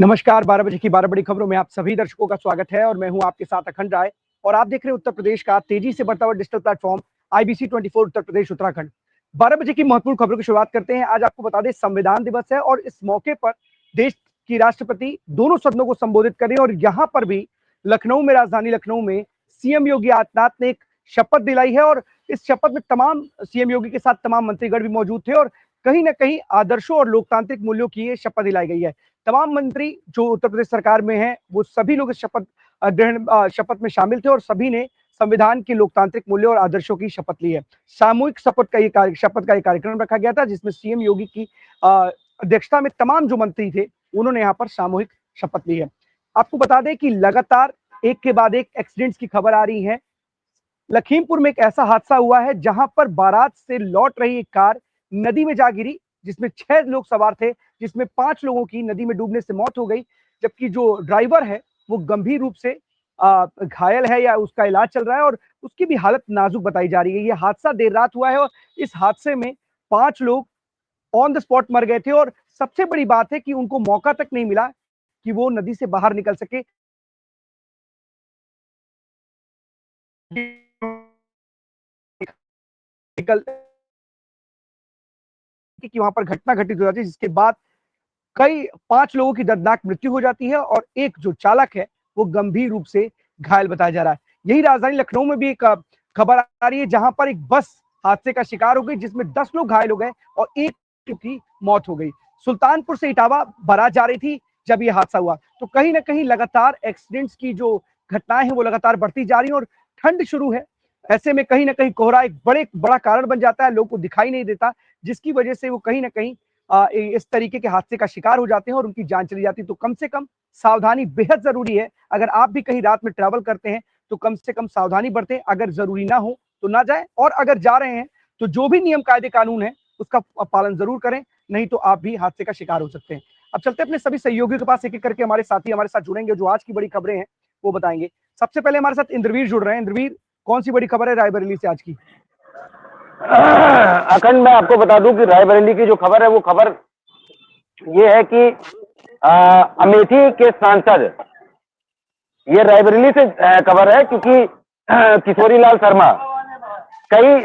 नमस्कार, 12 बजे की 12 बड़ी खबरों में आप सभी दर्शकों का स्वागत है और मैं हूं आपके साथ अखंड राय। और आप देख रहे हैं उत्तर प्रदेश का तेजी से बढ़ता हुआ digital platform IBC 24 Uttar Pradesh Uttarakhand. 12 बजे की महत्वपूर्ण खबरों की शुरुआत करते हैं। आज आपको बता दें संविधान दिवस है और इस मौके पर देश की राष्ट्रपति दोनों सदनों को संबोधित कर रही है और यहाँ पर भी लखनऊ में, राजधानी लखनऊ में सीएम योगी आदित्यनाथ ने एक शपथ दिलाई है और इस शपथ में तमाम सीएम योगी के साथ तमाम मंत्रीगण भी मौजूद थे और कहीं ना कहीं आदर्शों और लोकतांत्रिक मूल्यों की ये शपथ दिलाई गई है। तमाम मंत्री जो उत्तर प्रदेश सरकार में हैं वो सभी लोग इस शपथ में शामिल थे और सभी ने संविधान के लोकतांत्रिक मूल्यों और आदर्शों की शपथ ली है। सामूहिक शपथ का ये कार्यक्रम रखा गया था जिसमें सीएम योगी की अध्यक्षता में तमाम जो मंत्री थे उन्होंने यहाँ पर सामूहिक शपथ ली है। आपको बता दें कि लगातार एक के बाद एक एक्सीडेंट्स की खबर आ रही है। लखीमपुर में एक ऐसा हादसा हुआ है जहां पर बारात से लौट रही एक कार नदी में जा गिरी जिसमें 6 लोग सवार थे, जिसमें 5 लोगों की नदी में डूबने से मौत हो गई, जबकि जो ड्राइवर है वो गंभीर रूप से घायल है या उसका इलाज चल रहा है और उसकी भी हालत नाजुक बताई जा रही है। यह हादसा देर रात हुआ है और इस हादसे में 5 लोग ऑन द स्पॉट मर गए थे और सबसे बड़ी बात है कि उनको मौका तक नहीं मिला कि वो नदी से बाहर निकल सके। निकल कि वहां पर घटना घटित हो जाती है जिसके बाद कई 5 लोगों की दर्दनाक मृत्यु हो जाती है और एक जो चालक है वो गंभीर रूप से घायल बताया जा रहा है। यही राजधानी लखनऊ में भी एक खबर आ रही है जहां पर एक बस हादसे का शिकार हो गई जिसमें 10 लोग घायल हो गए और एक की मौत हो गई। सुल्तानपुर से इटावा बारात जा रही थी जब यह हादसा हुआ। तो कहीं ना कहीं लगातार एक्सीडेंट्स की जो घटनाएं हैं वो लगातार बढ़ती जा रही है और ठंड शुरू है। ऐसे में कहीं ना कहीं कोहरा एक बड़ा कारण बन जाता है, लोगों को दिखाई नहीं देता, जिसकी वजह से वो कहीं ना कहीं इस तरीके के हादसे का शिकार हो जाते हैं और उनकी जान चली जाती है। तो कम से कम सावधानी बेहद जरूरी है। अगर आप भी कहीं रात में ट्रैवल करते हैं तो कम से कम सावधानी बरतें। अगर जरूरी ना हो तो ना जाएं और अगर जा रहे हैं तो जो भी नियम कायदे कानून है उसका पालन जरूर करें, नहीं तो आप भी हादसे का शिकार हो सकते हैं। अब चलते अपने सभी सहयोगियों के पास, एक एक करके हमारे साथी हमारे साथ जुड़ेंगे जो आज की बड़ी खबरें हैं वो बताएंगे। सबसे पहले हमारे साथ इंद्रवीर जुड़ रहे हैं। इंद्रवीर, कौन सी बड़ी खबर है रायबरेली से आज की? अखंड, मैं आपको बता दूं कि रायबरेली की जो खबर है वो खबर ये है कि अमेठी के सांसद, ये रायबरेली से खबर है क्योंकि किशोरी लाल शर्मा कई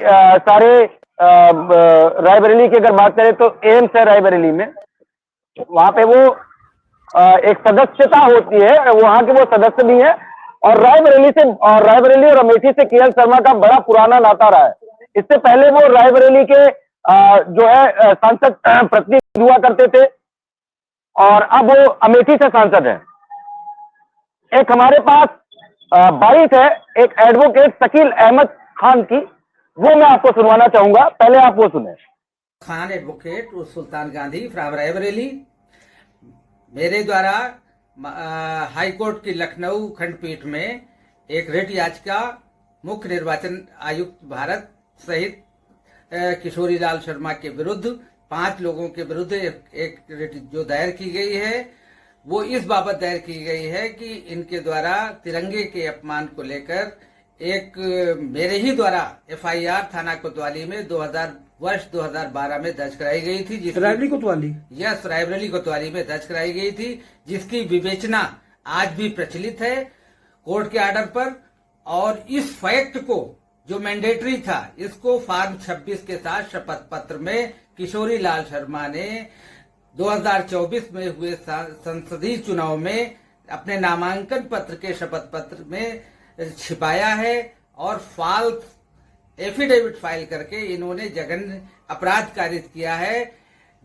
सारे रायबरेली की अगर बात करें तो एम्स है रायबरेली में, वहां पे वो एक सदस्यता होती है, वहां के वो सदस्य भी है और रायबरेली और अमेठी से केएल शर्मा का बड़ा पुराना नाता रहा है। इससे पहले वो रायबरेली के जो है सांसद प्रतिनिधि हुआ करते थे और अब वो अमेठी से सांसद है। एक हमारे पास बाइट है एक एडवोकेट शकील अहमद खान की, वो मैं आपको सुनवाना चाहूंगा, पहले आप वो सुने। खान एडवोकेट और सुल्तान गांधी फ्रॉम रायबरेली, मेरे द्वारा हाई कोर्ट की लखनऊ खंडपीठ में एक रिट याचिका मुख्य निर्वाचन आयुक्त भारत सहित किशोरी लाल शर्मा के विरुद्ध 5 लोगों के विरुद्ध एक रिट जो दायर की गई है वो इस बाबत दायर की गई है कि इनके द्वारा तिरंगे के अपमान को लेकर एक मेरे ही द्वारा एफआईआर थाना कोतवाली में वर्ष 2012 में दर्ज कराई गई थी। रायबरेली कोतवाली? यस, रायबरेली कोतवाली में दर्ज कराई गई थी, जिसकी विवेचना आज भी प्रचलित है कोर्ट के आर्डर पर। और इस फैक्ट को जो मैंडेटरी था, इसको फॉर्म 26 के साथ शपथ पत्र में किशोरी लाल शर्मा ने 2024 में हुए संसदीय चुनाव में अपने नामांकन पत्र के शपथ पत्र में छिपाया है और फॉल्स एफिडेविट फाइल करके इन्होंने जघन्य अपराध कारित किया है,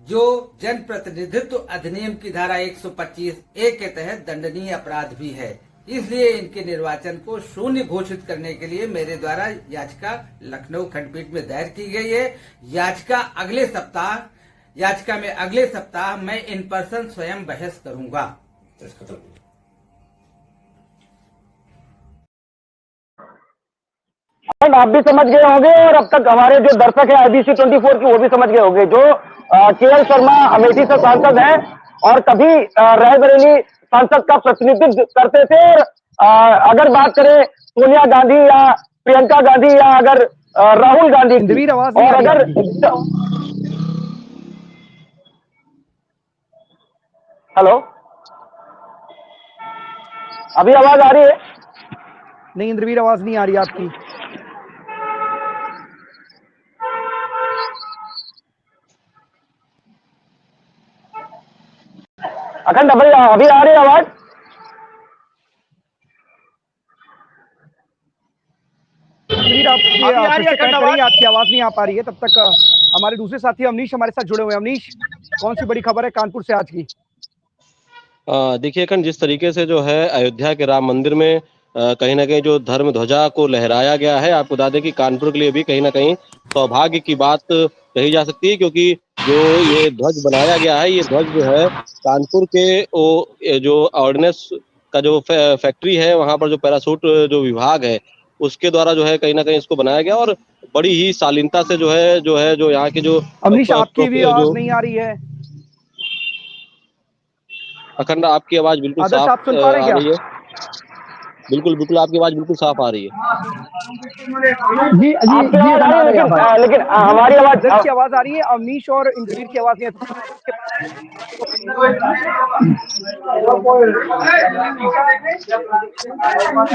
जो जन प्रतिनिधित्व अधिनियम की धारा 125A के तहत दंडनीय अपराध भी है। इसलिए इनके निर्वाचन को शून्य घोषित करने के लिए मेरे द्वारा याचिका लखनऊ खंडपीठ में दायर की गई है। याचिका में अगले सप्ताह मैं इन पर्सन स्वयं बहस करूंगा। आप भी समझ गए होंगे और अब तक हमारे जो दर्शक है आईबीसी 24 की वो भी समझ गए होंगे। जो केएल शर्मा अमेठी से सांसद हैं और कभी रायबरेली सांसद का प्रतिनिधित्व करते थे और अगर बात करें सोनिया गांधी या प्रियंका गांधी या अगर राहुल गांधी की, और अगर हेलो अभी आवाज आ रही है? नहीं इंद्रवीर, आवाज नहीं आ रही आपकी। अखंड अभी अभी आ रही है आवाज? इंद्रवीर आप फिर से कनेक्ट करेंगे, आपकी आवाज नहीं आ पा रही है। तब तक हमारे दूसरे साथी अमनीश हमारे साथ जुड़े हुए हैं। अमनीश, कौन सी बड़ी खबर है कानपुर से आज की? देखिए अखंड, जिस तरीके से जो है अयोध्या के राम मंदिर में कहीं ना कहीं जो धर्म ध्वजा को लहराया गया है, आपको बता दें कि कानपुर के लिए भी कहीं ना कहीं सौभाग्य की बात कही जा सकती है, क्योंकि जो ये ध्वज बनाया गया है, ये ध्वज जो है कानपुर के जो ऑर्डिनेंस का जो फैक्ट्री है, वहां पर जो पैरासूट जो विभाग है उसके द्वारा जो है कहीं ना कहीं इसको बनाया गया, और बड़ी ही शालीनता से जो यहाँ के जो अमनीश, आपकी भी आवाज नहीं आ रही है। अखंड, आपकी आवाज बिल्कुल आदर्श, साफ आप सुन पा रहे आ हैं रही क्या? है। बिल्कुल बिल्कुल, आपकी आवाज बिल्कुल साफ आ रही है। जी आपकी आवाज आ रही है, लेकिन हमारी आदर्श आवाज की आवाज आ रही है, अमनीश और इंद्रवीर की आवाज नहीं आ रही।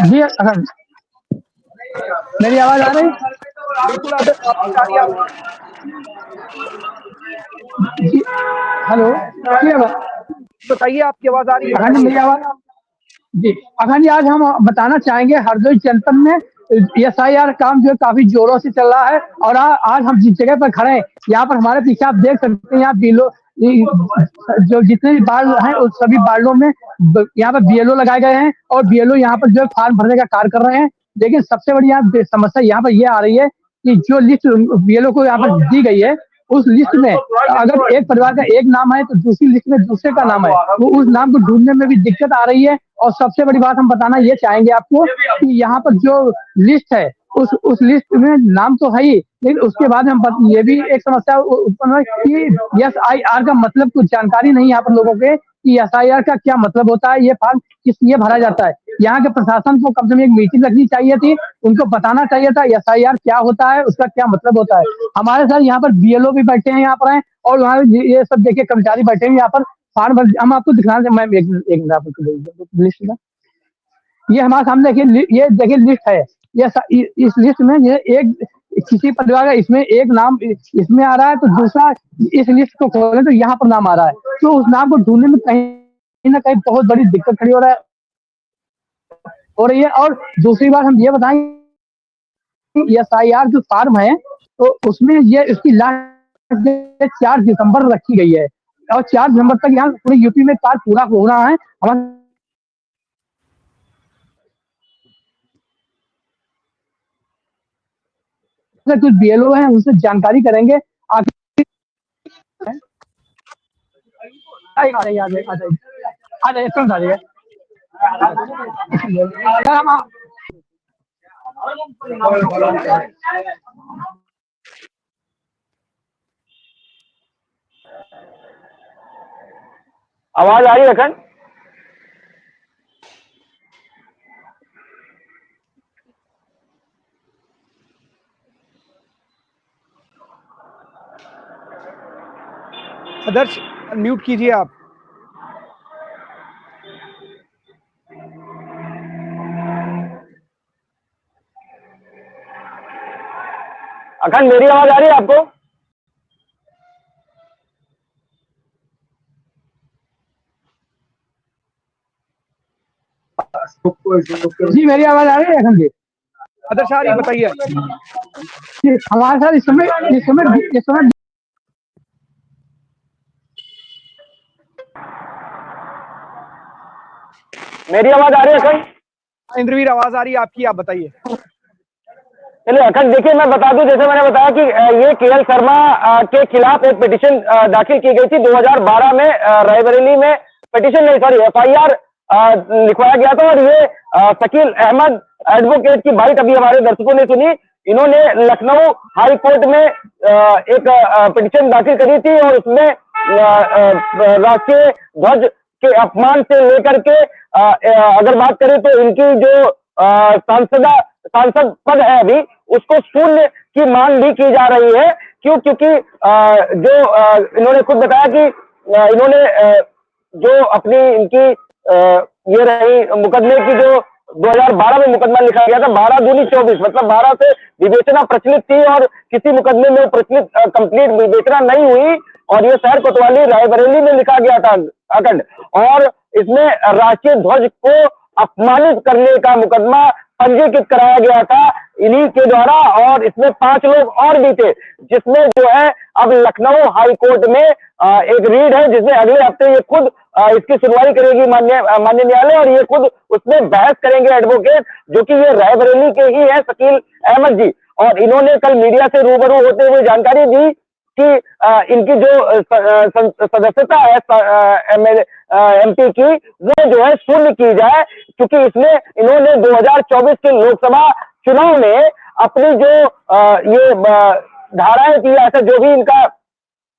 जी अखंड, मेरी आवाज आ रही? बिल्कुल आदर्श, आपकी आ रही है आवाज। जी, हेलो, बताइए, आपकी आवाज आ रही है, अखंड मेरी बताइए। आवाज? जी अखंड जी, आज हम बताना चाहेंगे हरदोई जनपद में SIR काम जो है काफी जोरों से चल रहा है, और आज हम जिस जगह पर खड़े हैं, यहाँ पर हमारे पीछे आप देख सकते हैं, यहाँ जो जितने भी वार्ड हैं उस सभी वार्डों में यहाँ पर BLO लगाए गए हैं, और BLO यहाँ पर जो है फॉर्म भरने का कार्य कर रहे हैं। लेकिन सबसे बड़ी यहाँ समस्या यहाँ पर ये आ रही है कि जो लिस्ट BLO को यहाँ पर दी गई है, उस लिस्ट में अगर एक परिवार का एक नाम है तो दूसरी लिस्ट में दूसरे का नाम है, वो उस नाम को ढूंढने में भी दिक्कत आ रही है। और सबसे बड़ी बात हम बताना ये चाहेंगे आपको कि यहाँ पर जो लिस्ट है उस लिस्ट में नाम तो है ही, लेकिन उसके बाद हम ये भी एक समस्या उत्पन्न है कि SIR का मतलब कुछ जानकारी नहीं यहाँ पर लोगों के कि SIR का क्या मतलब होता है, ये फॉर्म किस लिए भरा जाता है। यहाँ के प्रशासन को कम से कम एक मीटिंग रखनी चाहिए थी, उनको बताना चाहिए था SIR क्या होता है, उसका क्या मतलब होता है। हमारे साथ यहाँ पर BLO भी बैठे हैं यहाँ पर हैं, और वहाँ ये सब देखिए कर्मचारी बैठे हैं यहाँ पर फॉर्म भर। हम आपको दिखा दें, मैम एक लिस्ट का, ये हमारे सामने देखिए, ये देखिए लिस्ट है। ये इस लिस्ट में ये एक किसी परिवार का इसमें एक नाम इसमें आ रहा है, तो दूसरा इस लिस्ट को खोलें तो यहाँ पर नाम आ रहा है, तो उस नाम को ढूंढने में कहीं ना कहीं बहुत बड़ी दिक्कत खड़ी हो रही है। और दूसरी बात हम ये बताएं, SIR जो फॉर्म है तो उसमें ये इसकी लास्ट 4 दिसंबर रखी गई है, और 4 दिसंबर तक यहाँ पूरे यूपी में कार्य पूरा हो रहा है। हमारे कुछ BLO हैं, उनसे जानकारी करेंगे। आखिर आवाज आ रही है अखंड? आदर्श, म्यूट कीजिए आप। अखंड, मेरी आवाज आ रही है आपको? जी मेरी आवाज आ रही है अखंड जी? आदर्श आ रही है, बताइए। हमारे साथ इस समय मेरी आवाज आ रही है अखंड? इंद्रवीर, आवाज आ रही है आपकी, आप बताइए। चलिए अखंड, देखिए मैं बता दूं, जैसे मैंने बताया कि ये KL शर्मा के खिलाफ एक पिटीशन दाखिल की गई थी 2012 में, रायबरेली में। पिटीशन नहीं, सॉरी, FIR लिखवाया गया था। और ये शकील अहमद एडवोकेट की बाइट अभी हमारे दर्शकों ने सुनी। इन्होंने लखनऊ हाई कोर्ट में एक पिटीशन दाखिल करी थी, और उसमें राष्ट्रीय ध्वज के अपमान से लेकर के अगर बात करें तो इनकी जो सांसद पद है अभी, उसको शून्य की मांग भी की जा रही है। क्योंकि इन्होंने खुद बताया कि इन्होंने जो अपनी इनकी ये रही मुकदमे की जो 2012 में मुकदमा लिखा गया था, 12 दूनी 24, मतलब 12 से विवेचना प्रचलित थी और किसी मुकदमे में प्रचलित कंप्लीट विवेचना नहीं हुई, और ये शहर कोतवाली रायबरेली में लिखा गया था अखंड, और इसमें राष्ट्रीय ध्वज को अपमानित करने का मुकदमा पंजीकृत कराया गया था इन्हीं के द्वारा, और इसमें 5 लोग और भी थे, जिसमें जो है अब लखनऊ हाई कोर्ट में एक रीड है, जिसमें अगले हफ्ते ये खुद इसकी सुनवाई करेगी माननीय न्यायालय, और ये खुद उसमें बहस करेंगे एडवोकेट, जो कि ये रायबरेली के ही है, शकील अहमद जी, और इन्होंने कल मीडिया से रूबरू होते हुए जानकारी दी कि इनकी जो सदस्यता है एमपी की, वो जो है शून्य की जाए, क्योंकि इसमें इन्होंने 2024 के लोकसभा चुनाव में अपनी जो ये धाराएं थी, ऐसा जो भी इनका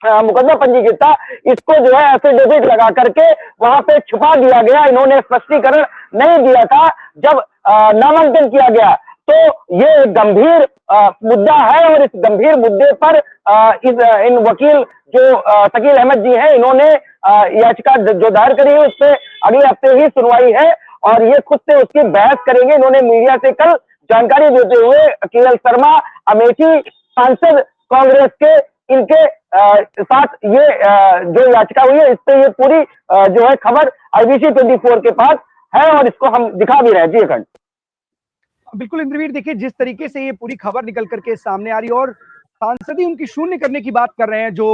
मुकदमा पंजीकृत था, इसको जो है एफिडेविट लगा करके वहां पे छुपा दिया गया। इन्होंने स्पष्टीकरण नहीं दिया था जब नामांकन किया गया। तो ये एक गंभीर मुद्दा है, और इस गंभीर मुद्दे पर इन वकील जो शकील अहमद जी हैं, इन्होंने याचिका जो दायर करी है, उस पर अगले हफ्ते ही सुनवाई है, और ये खुद से उसकी बहस करेंगे। इन्होंने मीडिया से कल जानकारी देते हुए केएल शर्मा अमेठी सांसद कांग्रेस के, इनके साथ ये जो याचिका हुई है, इस पे ये पूरी जो है खबर IBC 24 के पास है, और इसको हम दिखा भी रहे हैं। जी अखंड। बिल्कुल इंद्रवीर, देखिए जिस तरीके से ये पूरी खबर निकल करके सामने आ रही है, और सांसद ही उनकी शून्य करने की बात कर रहे हैं जो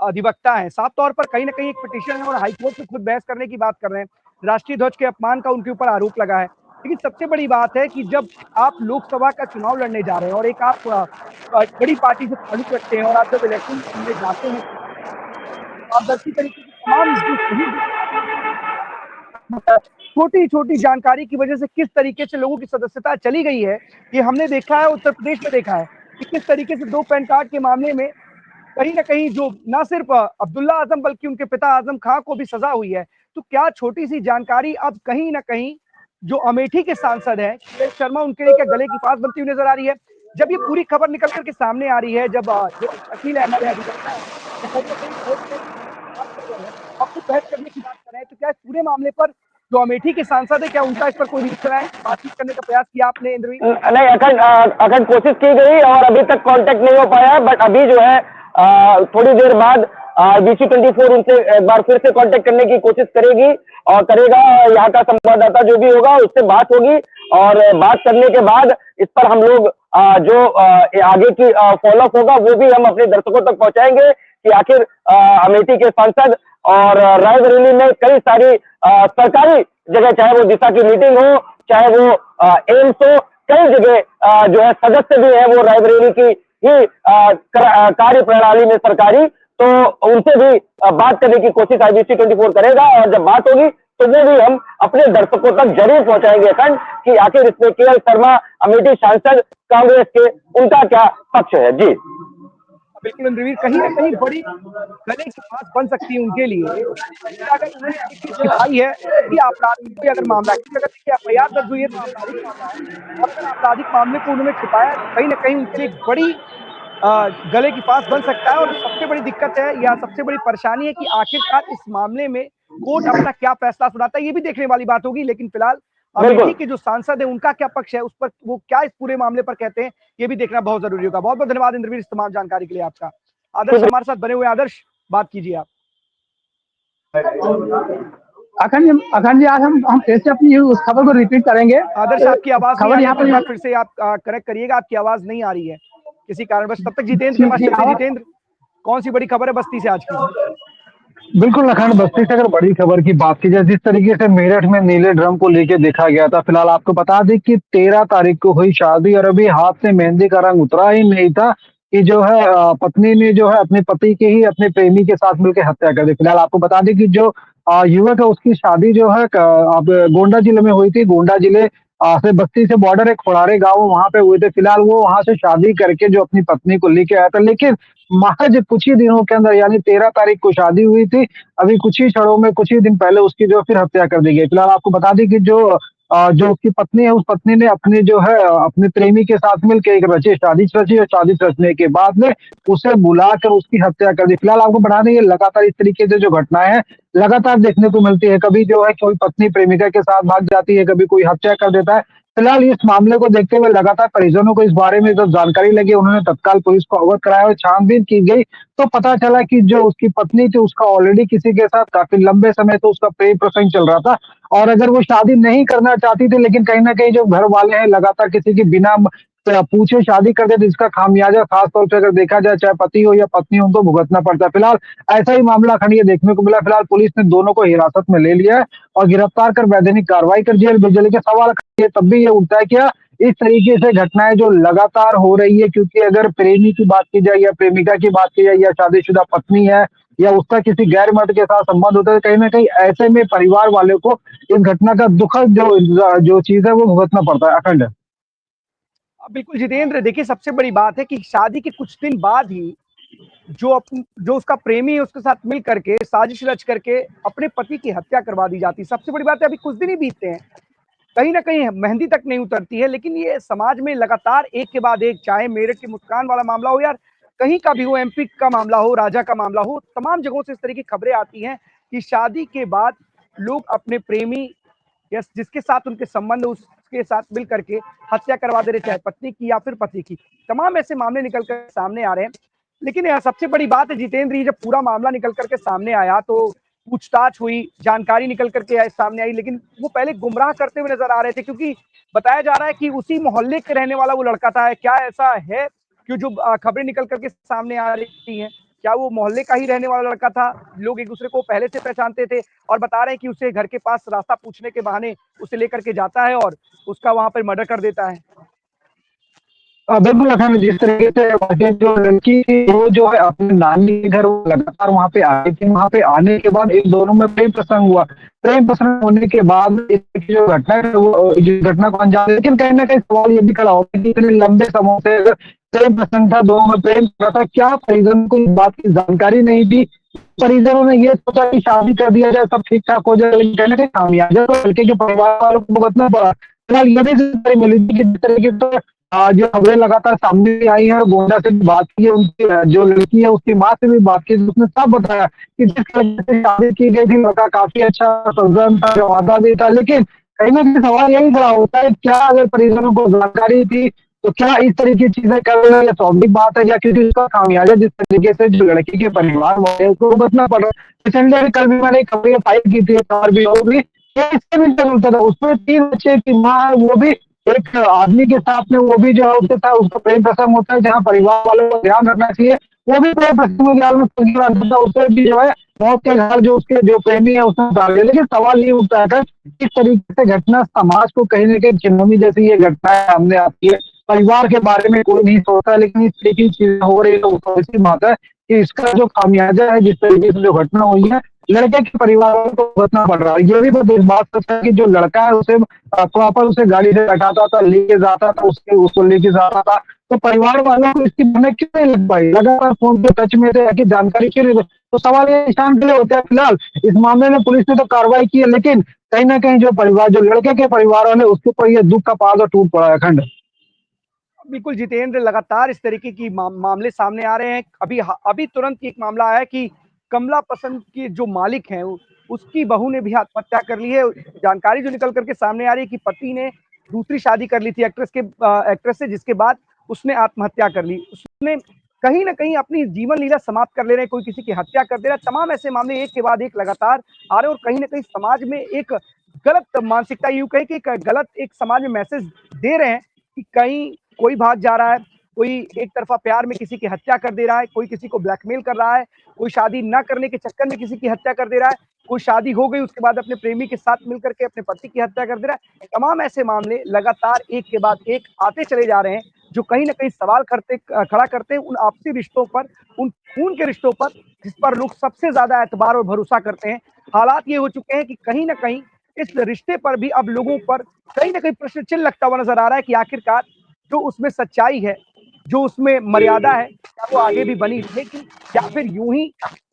अधिवक्ता हैं, साफ तौर पर कहीं ना कहीं एक पिटीशन है और हाईकोर्ट में खुद बहस करने की बात कर रहे हैं। राष्ट्रीय ध्वज के अपमान का उनके ऊपर आरोप लगा है। लेकिन सबसे बड़ी बात है कि जब आप लोकसभा का चुनाव लड़ने जा रहे हैं और एक आप बड़ी पार्टी से ताल्लुक रखते हैं, और आप जब इलेक्शन में जाते हैं, पारदर्शी तरीके से तमाम छोटी छोटी जानकारी की वजह से किस तरीके से लोगों की सदस्यता चली गई है, ये हमने देखा है, उत्तर प्रदेश में देखा है कि किस तरीके से 2 पैन कार्ड के मामले में कहीं ना कहीं जो न सिर्फ अब्दुल्ला आजम बल्कि उनके पिता आजम खां को भी सजा हुई है। तो क्या छोटी सी जानकारी अब कहीं ना कहीं जो अमेठी के सांसद हैं केएल शर्मा, उनके लिए क्या गले की फांस बनती हुई नजर आ रही है? जब ये पूरी खबर निकल करके सामने आ रही है, जब जो शकील अहमद है आपको बहस करने की बात कर रहे हैं, तो क्या इस पूरे मामले पर जो अमेठी के सांसद है, क्या उनका इस पर कोई रिश्ता है, बातचीत करने का प्रयास किया आपने इंद्रवीर? नहीं अखंड कोशिश की गई और अभी तक कांटेक्ट नहीं हो पाया है, बट अभी जो है थोड़ी देर बाद IBC 24 उनसे एक बार फिर से कांटेक्ट करने की कोशिश करेगी और करेगा। यहाँ का संवाददाता जो भी होगा उससे बात होगी, और बात करने के बाद इस पर हम लोग जो आगे की फॉलोअप होगा वो भी हम अपने दर्शकों तक पहुंचाएंगे कि आखिर अमेठी के सांसद और रायबरेली में कई सारी सरकारी जगह, चाहे वो दिशा की मीटिंग हो, चाहे वो एम्स हो, कई जगह जो है सदस्य भी है वो रायबरेली की ही कार्य प्रणाली में सरकारी, तो उनसे भी बात करने की कोशिश IBC 24 करेगा, और जब बात होगी तो वो भी हम अपने दर्शकों तक जरूर पहुंचाएंगे अखंड कि आखिर इसमें केएल शर्मा अमेठी सांसद कांग्रेस के उनका क्या पक्ष है। जी बिल्कुल इंद्रवीर, कहीं ना कहीं बड़ी गले की बात बन सकती है उनके लिए अगर उन्होंने दिखाई है कि आपराधिक अगर मामला, अगर देखिए FIR दर्ज हुई है तो आपराधिक मामला है, और अगर आपराधिक मामले को उन्होंने छिपाया तो कहीं ना कहीं उनके लिए बड़ी गले की फांस बन सकता है। और सबसे बड़ी दिक्कत है या सबसे बड़ी परेशानी है कि आखिरकार इस मामले में कोर्ट अपना क्या फैसला सुनाता है, ये भी देखने वाली बात होगी। लेकिन फिलहाल अमेठी के जो सांसद है उनका क्या पक्ष है, उस पर वो क्या इस पूरे मामले पर कहते हैं, ये भी देखना बहुत जरूरी होगा। बहुत बहुत धन्यवाद इंद्रवीर इस तमाम जानकारी के लिए आपका। आदर्श हमारे साथ बने हुए, आदर्श बात कीजिए आप। अखंड जी, आज हम फिर से अपनी उस खबर को रिपीट करेंगे। आदर्श आपकी आवाज खबर यहाँ पर फिर से आप करेक्ट करिएगा, आपकी आवाज नहीं आ रही है किसी कारणवश। तब तक जितेंद्र के पास चलते। जितेंद्र, कौन सी बड़ी खबर है बस्ती से आज की? बिल्कुल अखंड, बस्ती से अगर बड़ी खबर की बात की जाए, जिस तरीके से मेरठ में नीले ड्रम को लेके देखा गया था, फिलहाल आपको बता दें कि 13 तारीख को हुई शादी और अभी हाथ से मेहंदी का रंग उतरा ही नहीं था कि जो है पत्नी ने जो है अपने पति के ही अपने प्रेमी के साथ मिलकर हत्या कर दी। फिलहाल आपको बता दें कि जो युवक है उसकी शादी जो है अब गोंडा जिले में हुई थी। गोंडा जिले से बस्ती से बॉर्डर एक खोड़ारे गाँव वहां पे हुए थे। फिलहाल वो वहां से शादी करके जो अपनी पत्नी को लेके आया था, लेकिन महज कुछ ही दिनों के अंदर यानी 13 तारीख को शादी हुई थी, अभी कुछ ही क्षणों में कुछ ही दिन पहले उसकी जो फिर हत्या कर दी गई। फिलहाल आपको बता दें कि जो जो उसकी पत्नी है, उस पत्नी ने अपने जो है अपने प्रेमी के साथ मिलकर एक साजिश रची और साजिश रचने के बाद में उसे बुलाकर उसकी हत्या कर दी। फिलहाल आपको बता दें, ये लगातार इस तरीके से जो घटनाएं हैं लगातार देखने को मिलती है। कभी जो है कोई पत्नी प्रेमिका के साथ भाग जाती है, कभी कोई हत्या कर देता है। फिलहाल इस मामले को देखते हुए लगातार परिजनों को इस बारे में जब जानकारी लगी, उन्होंने तत्काल पुलिस को अवगत कराया और छानबीन की गई, तो पता चला कि जो उसकी पत्नी थी उसका ऑलरेडी किसी के साथ काफी लंबे समय से उसका प्रेम प्रसंग चल रहा था। और अगर वो शादी नहीं करना चाहती थी, लेकिन कहीं न कहीं जो घर वाले हैं लगातार किसी की बिना पूछे शादी कर देते, जिसका खामियाजा खास तौर पे अगर देखा जाए चाहे पति हो या पत्नी हो, उनको भुगतना पड़ता है। फिलहाल ऐसा ही मामला खंड देखने को मिला। फिलहाल पुलिस ने दोनों को हिरासत में ले लिया है और गिरफ्तार कर वैधानिक कार्रवाई कर जेल भेज दिया। लेकिन सवाल ये तब भी ये उठता है, क्या इस तरीके से घटनाएं जो लगातार हो रही है, क्योंकि अगर प्रेमी की बात की जाए या प्रेमिका की बात की जाए या शादीशुदा पत्नी है या उसका किसी गैर मर्द के साथ संबंध होता है, कहीं न कहीं ऐसे में परिवार वालों को इस घटना का दुखद जो चीज़ है वो भुगतना पड़ता है। अखंड। बिल्कुल जितेंद्र, देखिए सबसे बड़ी बात है कि शादी के कुछ दिन बाद ही जो उसका प्रेमी है उसके साथ मिल करके साजिश रच करके अपने पति की हत्या करवा दी जाती है। सबसे बड़ी बात है, अभी कुछ दिन ही बीतते हैं, कहीं ना कहीं मेहंदी तक नहीं उतरती है। लेकिन ये समाज में लगातार एक के बाद एक, चाहे मेरठ की मुस्कान वाला मामला हो, यार कहीं का भी हो, एमपी का मामला हो, राजा का मामला हो, तमाम जगहों से इस तरह की खबरें आती हैं कि शादी के बाद लोग अपने प्रेमी या जिसके साथ उनके संबंध उसके साथ मिल करके हत्या करवा दे रहे, चाहे पत्नी की या फिर पति की। तमाम ऐसे मामले निकल कर सामने आ रहे हैं। लेकिन यह सबसे बड़ी बात है जितेंद्र, ये जब पूरा मामला निकल करके सामने आया तो पूछताछ हुई, जानकारी निकल करके सामने आई, लेकिन वो पहले गुमराह करते हुए नजर आ रहे थे, क्योंकि बताया जा रहा है कि उसी मोहल्ले के रहने वाला वो लड़का था। क्या ऐसा है कि जो खबरें निकल करके सामने आ रही हैं, क्या वो मोहल्ले का ही रहने वाला लड़का था? लोग एक दूसरे को पहले से पहचानते थे और बता रहे हैं कि उसे घर के पास रास्ता पूछने के बहाने उसे लेकर के जाता है और उसका वहां पर मर्डर कर देता है। बिल्कुल अखंड, जिस तरीके से वहाँ जो लड़की थी वो जो है अपने नानी के घर वो लगातार वहाँ पे आई थी। वहाँ पे आने के बाद इन दोनों में प्रेम प्रसंग हुआ। प्रेम प्रसंग होने के बाद इस तरह की जो घटना है वो जिस घटना को अंजाम दिया। लेकिन कहीं न कहीं सवाल ये भी खड़ा होगा कि इतने लंबे समय से अगर प्रेम प्रसंग था, दोनों में प्रेम हो रहा था, क्या परिजन को इस बात की जानकारी नहीं थी? परिजनों ने ये सोचा कि शादी कर दिया जाए, सब ठीक-ठाक हो जाए, लेकिन कहीं न कहीं खामियाजा तो लड़के के परिवार वालों को भुगतना पड़ा। फिलहाल ये भी जानकारी मिली थी कि जिस तरीके से जो खबरें लगातार सामने आई हैं और गोंडा से भी बात की है, उनकी जो लड़की है उसकी माँ से भी बात की, उसने साफ बताया कि जिस लड़के से शादी की गई थी लड़का काफी अच्छा सज्जन था, रवादा भी था। लेकिन कहीं न कहीं सवाल यही खड़ा होता है, क्या अगर परिजनों को जानकारी थी तो क्या इस तरह की चीजें कर रहे हैं? ये स्वाभाविक बात है या क्योंकि उसका खामियाजा जिस तरीके से जो लड़की के परिवार वाले हैं उसको भुगतना पड़ रहा है। रिसेंटली अभी कल भी मैंने एक खबर फाइल की थी और भी और भी, ये इससे भी चलता था। उसमें 3 बच्चे की माँ है, वो भी एक आदमी के साथ में वो भी जो है उसके साथ उसका प्रेम प्रसंग होता है, जहाँ परिवार वालों को ध्यान रखना चाहिए। वो भी प्रेम प्रसंग के हाल में था, उसे भी जो है मौत के घाट जो उसके जो प्रेमी है उसने उतार दिया। लेकिन सवाल ये उठता है कि इस तरीके से घटना समाज को कहीं न कहीं चिन्होनी जैसी ये घटनाएं सामने आती है। परिवार के बारे में कोई नहीं सोचता, लेकिन इस तरीके की चीजें हो रही है तो ऐसी बात है कि इसका जो खामियाजा है, जिस तरीके से जो घटना हुई है, लड़के के परिवार वालों को भुगतना पड़ रहा है। ये भी बस इस बात सच है कि जो लड़का है उसे प्रॉपर उसे गाड़ी से बैठाता था, लेके जाता था, उसको लेके जाता था, तो परिवार वालों को इसकी भनक क्यों नहीं लग पाई? लगातार फ़ोन पे टच में थे, कि जानकारी क्यों नहीं दी? तो सवाल ये निशान खड़े होते हैं। फिलहाल इस मामले में पुलिस ने तो कार्रवाई की है, लेकिन कहीं न कहीं जो परिवार जो लड़के के परिवार वाले उसके ऊपर ये दुःख का पहाड़ टूट पड़ा है। अखंड। बिल्कुल जितेंद्र, लगातार इस तरीके की मामले सामने आ रहे हैं। अभी तुरंत एक मामला आया कि कमला पसंद के जो मालिक हैं उसकी बहू ने भी आत्महत्या कर ली है। जानकारी जो निकल करके सामने आ रही है कि पति ने दूसरी शादी कर ली थी एक्ट्रेस से, जिसके बाद उसने आत्महत्या कर ली। उसने कहीं ना कहीं अपनी जीवन लीला समाप्त कर ले रहे हैं, कोई किसी की हत्या कर दे रहा है। तमाम ऐसे मामले एक के बाद एक लगातार आ रहे हैं और कहीं ना कहीं समाज में एक गलत मानसिकता, यूं कहे कि गलत एक समाज में मैसेज दे रहे हैं कि कहीं कोई भाग जा रहा है, कोई एक तरफा प्यार में किसी की हत्या कर दे रहा है, कोई किसी को ब्लैकमेल कर रहा है, कोई शादी न करने के चक्कर में किसी की हत्या कर दे रहा है, कोई शादी हो गई उसके बाद अपने प्रेमी के साथ मिलकर के अपने पति की हत्या कर दे रहा है। तमाम ऐसे मामले लगातार एक के बाद एक आते चले जा रहे हैं, जो कहीं ना कहीं सवाल खड़ा करते हैं उन आपसी रिश्तों पर, उन खून के रिश्तों पर, जिस पर लोग सबसे ज्यादा एतबार और भरोसा करते हैं। हालात ये हो चुके हैं कि कहीं ना कहीं इस रिश्ते पर भी अब लोगों पर कहीं ना कहीं प्रश्न चिन्ह लगता हुआ नजर आ रहा है कि आखिरकार जो उसमें सच्चाई है, जो उसमें मर्यादा है, क्या वो आगे भी बनी रहेगी या फिर यूं ही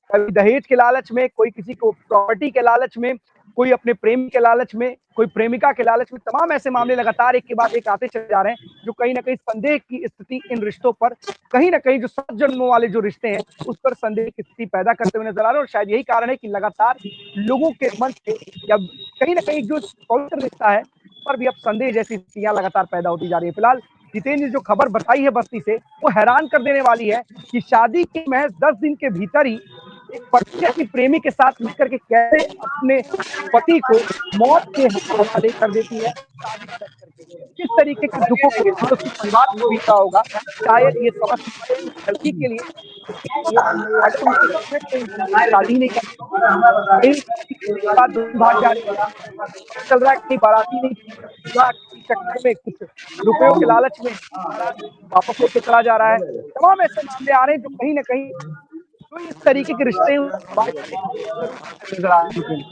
कभी दहेज के लालच में, कोई किसी को प्रॉपर्टी के लालच में कोई अपने प्रेम के लालच में, कोई प्रेमिका के लालच में, तमाम ऐसे मामले लगातार एक के बाद एक आते चले जा रहे हैं, जो कहीं ना कहीं संदेह की स्थिति इन रिश्तों पर, कहीं ना कहीं जो 7 जन्मों वाले जो रिश्ते हैं उस पर संदेह की स्थिति पैदा करते हुए नजर आ रहे हैं। और शायद यही कारण है कि लगातार लोगों के मन से या कहीं ना कहीं जो पवित्र रिश्ता है पर भी अब संदेह जैसी स्थितियां लगातार पैदा होती जा रही है। फिलहाल जितेंद्र ने जो खबर बताई है बस्ती से, वो हैरान कर देने वाली है कि शादी के महज 10 दिन के भीतर ही एक पत्नी अपनी प्रेमी के साथ मिलकर के कैसे अपने पति को मौत के हवाले कर देती है। किस तरीके के दुखों को उसके परिवार को बीता होगा, शायद ये समझ लड़की के लिए अगर उनकी शादी नहीं करती बाद भाग जा रही है, चल रहा है कहीं बाराती नहीं चक्कर में कुछ रुपयों के लालच में वापस लेके चला जा रहा है। तमाम ऐसे मामले आ रहे हैं जो कहीं ना कहीं तो इस तरीके के रिश्ते नजर आ रहे हैं।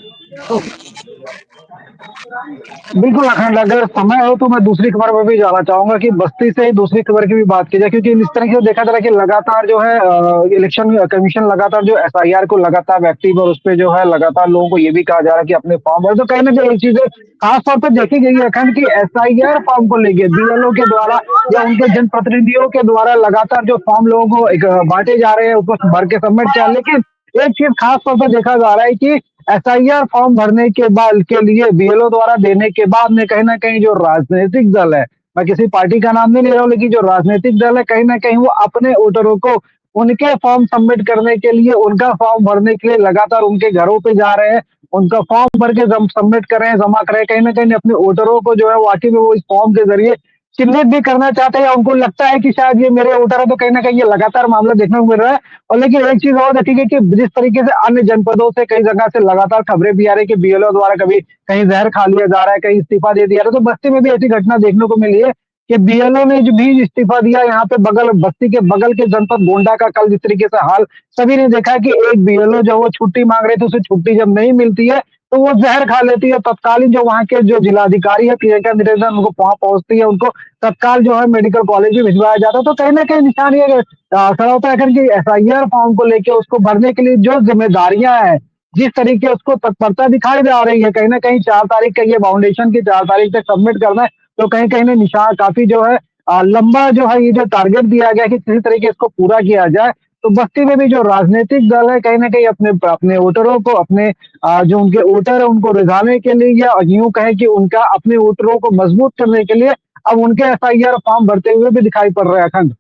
बिल्कुल अखंड, अगर समय हो तो मैं दूसरी खबर पर भी जाना चाहूंगा कि बस्ती से ही दूसरी खबर की भी बात की जाए, क्योंकि इस तरह से देखा जा रहा है कि लगातार जो है इलेक्शन कमीशन लगातार जो एसआईआर को लगातार एक्टिव और उस पर जो है लगातार लोगों को ये भी कहा जा रहा है कि अपने फॉर्म भर। तो कहीं ना कहीं एक चीज खास तौर पर देखी गई है अखंड की एसआईआर फॉर्म को लेके बीएलओ के द्वारा या उनके जनप्रतिनिधियों के द्वारा लगातार जो फॉर्म लोगों को बांटे जा रहे हैं उसको भर के सबमिट किया। लेकिन एक चीज खास तौर पर देखा जा रहा है कि एसआईआर फॉर्म भरने के बाद के लिए बीएलओ द्वारा देने के बाद में कहीं ना कहीं जो राजनीतिक दल है, मैं किसी पार्टी का नाम नहीं ले रहा हूँ, लेकिन जो राजनीतिक दल है कहीं ना कहीं वो अपने वोटरों को उनके फॉर्म सबमिट करने के लिए, उनका फॉर्म भरने के लिए लगातार उनके घरों पे जा रहे हैं, उनका फॉर्म भर के सबमिट कर रहे हैं, जमा कर रहे हैं। कहीं ना कहीं अपने वोटरों को जो है वाकई में वो इस फॉर्म के जरिए चिन्हित भी करना चाहते हैं या उनको लगता है कि शायद ये मेरे वोटर है। तो कहीं ना कहीं ये लगातार मामला देखने को मिल रहा है। और लेकिन एक चीज और देखी गई कि जिस तरीके से अन्य जनपदों से कई जगह से लगातार खबरें भी आ रही है कि बीएलओ द्वारा कभी कहीं जहर खा लिया जा रहा है, कहीं इस्तीफा दे दिया रहा है। तो बस्ती में भी ऐसी घटना देखने को मिली है कि बीएलओ ने जो भी इस्तीफा दिया, यहाँ पे बगल बस्ती के बगल के जनपद गोंडा का कल जिस तरीके से हाल सभी ने देखा कि एक बीएलओ जो वो छुट्टी मांग रहे थे, उसे छुट्टी जब नहीं मिलती है तो वो जहर खा लेती है। तत्कालीन जो वहाँ के जो जिलाधिकारी है प्रियंका निरंजन, उनको वहां पहुंचती है, उनको तत्काल जो है मेडिकल कॉलेज में भिजवाया जाता है। तो कहीं ना कहीं निशान ये खड़ा होता है कि एसआईआर फॉर्म को लेकर उसको भरने के लिए जो जिम्मेदारियां हैं, जिस तरीके उसको तत्परता दिखाई जा रही है, कहीं ना कहीं 4 तारीख का ये फाउंडेशन की 4 तारीख तक सबमिट करना है। तो कहीं कहीं ने निशान काफी जो है लंबा जो है ये जो टारगेट दिया गया कि किसी तरीके इसको पूरा किया जाए। तो बस्ती में भी जो राजनीतिक दल है कहीं ना कहीं अपने अपने वोटरों को, अपने जो उनके वोटर है उनको रिझाने के लिए या यूं कहें कि उनका अपने वोटरों को मजबूत करने के लिए अब उनके एसआईआर फॉर्म भरते हुए भी दिखाई पड़ रहे हैं अखंड।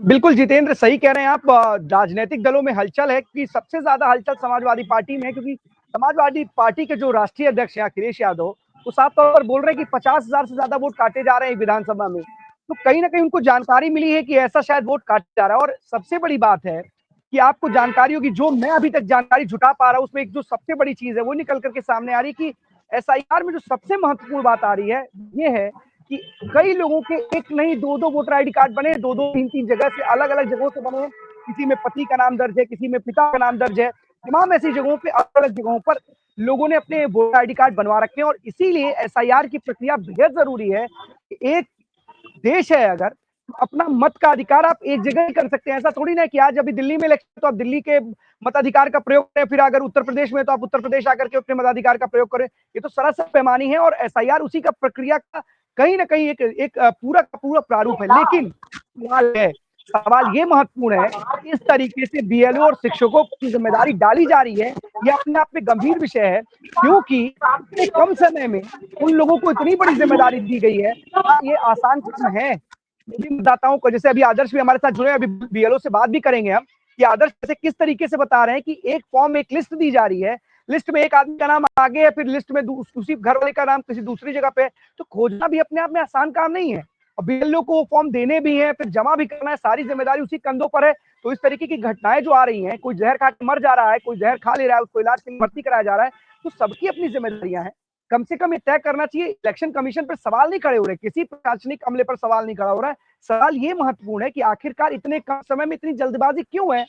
बिल्कुल जितेंद्र सही कह रहे हैं आप। राजनीतिक दलों में हलचल है कि सबसे ज्यादा हलचल समाजवादी पार्टी में है, क्योंकि समाजवादी पार्टी के जो राष्ट्रीय अध्यक्ष हैं अखिलेश यादव, वो साफ तौर पर बोल रहे हैं कि 50,000 से ज्यादा वोट काटे जा रहे हैं विधानसभा में। तो कहीं ना कहीं उनको जानकारी मिली है कि ऐसा शायद वोट काटा जा रहा है। और सबसे बड़ी बात है कि आपको जानकारी होगी, जो मैं अभी तक जानकारी जुटा पा रहा हूं उसमें एक जो सबसे बड़ी चीज है वो निकल करके सामने आ रही है कि एसआईआर में जो सबसे महत्वपूर्ण बात आ रही है ये है कि कई लोगों के एक नहीं 2-2 वोटर आईडी कार्ड बने, 2-2 3-3 जगह से अलग अलग जगहों से बने। किसी में पति का नाम दर्ज है, किसी में पिता का नाम दर्ज है। तमाम ऐसी जगहों पे अलग अलग जगहों पर लोगों ने अपने वोटर आईडी कार्ड बनवा रखे हैं। और इसीलिए एसआईआर की प्रक्रिया बेहद जरूरी है। एक देश है अगर अपना मत का अधिकार आप एक जगह ही कर सकते हैं। ऐसा थोड़ी ना कि आज अभी दिल्ली में इलेक्शन तो आप दिल्ली के मताधिकार का प्रयोग करें, फिर अगर उत्तर प्रदेश में तो आप उत्तर प्रदेश आकर के अपने मताधिकार का प्रयोग करें। ये तो सरासर बेईमानी है। और एसआईआर उसी का प्रक्रिया का कहीं ना कहीं एक पूरा का पूरा प्रारूप है। लेकिन सवाल ये महत्वपूर्ण है, इस तरीके से बीएलओ और शिक्षकों की जिम्मेदारी डाली जा रही है, यह अपने आप में गंभीर विषय है, क्योंकि इतने कम समय में उन लोगों को इतनी बड़ी जिम्मेदारी दी गई है। ये आसान काम है। मतदाताओं को, जैसे अभी आदर्श भी हमारे साथ जुड़े, अभी बीएलओ से बात भी करेंगे हम कि आदर्श से किस तरीके से बता रहे हैं कि एक फॉर्म, एक लिस्ट दी जा रही है, लिस्ट में एक आदमी का नाम आगे है, फिर लिस्ट में उसी घर वाले का नाम किसी दूसरी जगह पे, तो खोजना भी अपने आप में आसान काम नहीं है। और बीएलओ को फॉर्म देने भी है, फिर जमा भी करना है, सारी जिम्मेदारी उसी कंधों पर है। तो इस तरीके की घटनाएं जो आ रही हैं, कोई जहर खा के मर जा रहा है, कोई जहर खा ले रहा है, उसको इलाज के लिए भर्ती कराया जा रहा है, तो सबकी अपनी जिम्मेदारियां हैं। कम से कम ये तय करना चाहिए। इलेक्शन कमीशन पर सवाल नहीं खड़े हो रहे, किसी प्रशासनिक अमले पर सवाल नहीं खड़ा हो रहा है। सवाल ये महत्वपूर्ण है कि आखिरकार इतने कम समय में इतनी जल्दबाजी क्यों है?